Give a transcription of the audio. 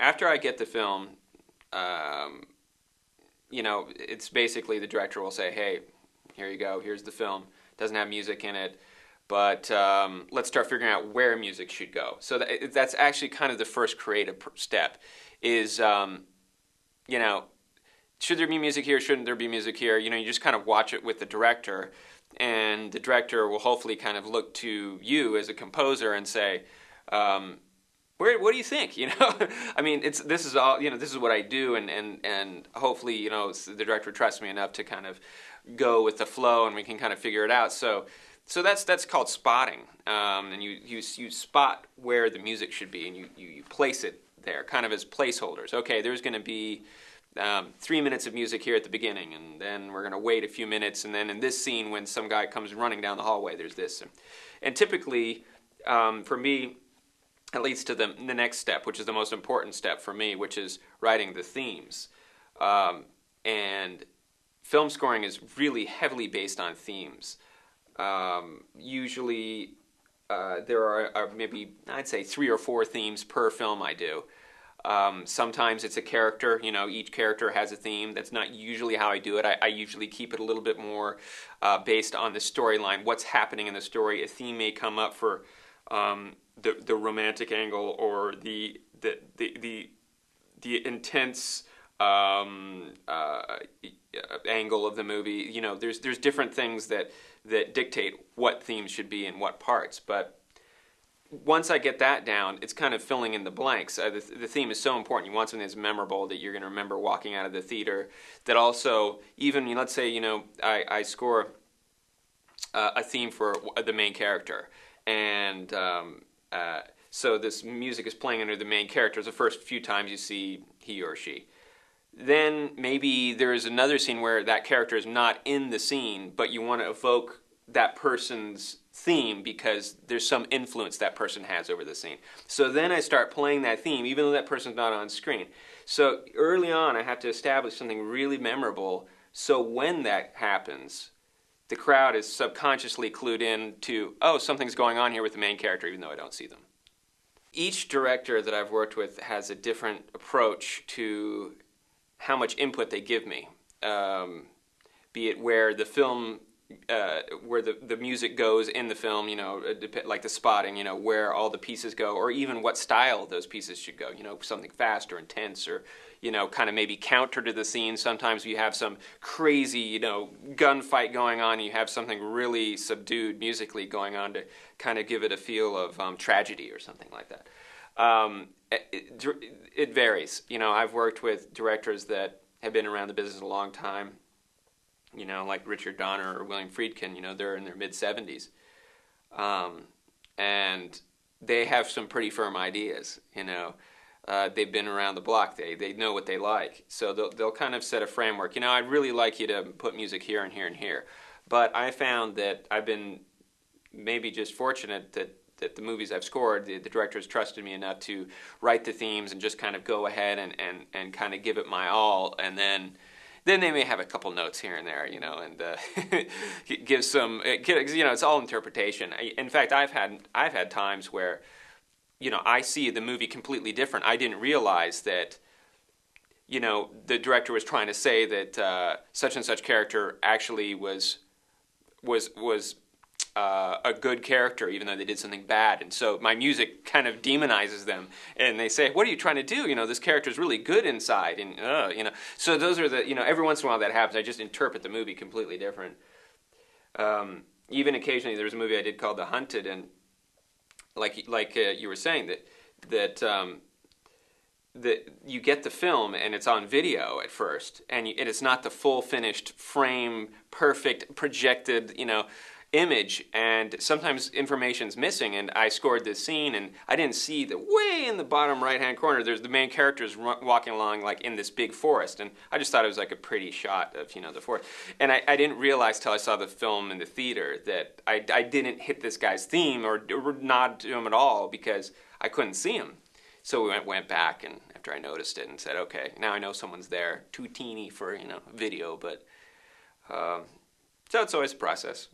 after I get the film, it's basically the director will say, hey, here you go, here's the film. Doesn't have music in it, but let's start figuring out where music should go. So that's actually kind of the first creative step is, should there be music here, shouldn't there be music here? You just kind of watch it with the director, and the director will hopefully kind of look to you as a composer and say, what do you think? I mean, this is all, this is what I do, and hopefully, the director trusts me enough to kind of go with the flow, and we can kind of figure it out. So that's called spotting, and you spot where the music should be, and you place it there, kind of as placeholders. Okay, there's going to be 3 minutes of music here at the beginning, and then we're going to wait a few minutes, and then in this scene, when some guy comes running down the hallway, there's this. And typically, for me, it leads to the next step, which is the most important step for me, which is writing the themes. And film scoring is really heavily based on themes. Usually, there are maybe, I'd say, 3 or 4 themes per film I do. Sometimes it's a character, each character has a theme. That's not usually how I do it. I usually keep it a little bit more based on the storyline, what's happening in the story. A theme may come up for the romantic angle or the intense angle of the movie. There's different things that dictate what themes should be in what parts, but once I get that down, it's kind of filling in the blanks. The theme is so important. You want something that's memorable that you're going to remember walking out of the theater. That also, even, let's say, I score a theme for the main character. And so this music is playing under the main character the first few times you see he or she. Then maybe there's another scene where that character is not in the scene, but you want to evoke that person's theme because there's some influence that person has over the scene. So then I start playing that theme even though that person's not on screen. So early on I have to establish something really memorable so when that happens, the crowd is subconsciously clued in to, oh, something's going on here with the main character even though I don't see them. Each director that I've worked with has a different approach to how much input they give me, be it where the film where the music goes in the film, like the spotting, where all the pieces go, or even what style those pieces should go, something fast or intense or, kind of maybe counter to the scene. Sometimes you have some crazy, gunfight going on, and you have something really subdued musically going on to kind of give it a feel of tragedy or something like that. It varies. I've worked with directors that have been around the business a long time, like Richard Donner or William Friedkin, they're in their mid-70s. And they have some pretty firm ideas, They've been around the block. They know what they like. So they'll kind of set a framework. I'd really like you to put music here and here and here. But I found that I've been maybe just fortunate that the movies I've scored, the directors trusted me enough to write the themes and just kind of go ahead and kind of give it my all, and then they may have a couple notes here and there, and give some. It's all interpretation. In fact, I've had times where, I see the movie completely different. I didn't realize that, the director was trying to say that such and such character actually was a good character, even though they did something bad. And so my music kind of demonizes them, and they say, "What are you trying to do? This character's really good inside." And so those are the every once in a while that happens. I just interpret the movie completely different. Even occasionally, there was a movie I did called The Hunted, and like you were saying that you get the film and it's on video at first, and it's not the full finished frame, perfect projected image, and sometimes information's missing. And I scored this scene, and I didn't see the way in the bottom right-hand corner. There's the main characters walking along like in this big forest, and I just thought it was like a pretty shot of the forest. And I didn't realize till I saw the film in the theater that I didn't hit this guy's theme or nod to him at all because I couldn't see him. So we went back, and after I noticed it, and said, okay, now I know someone's there. Too teeny for video, but so it's always a process.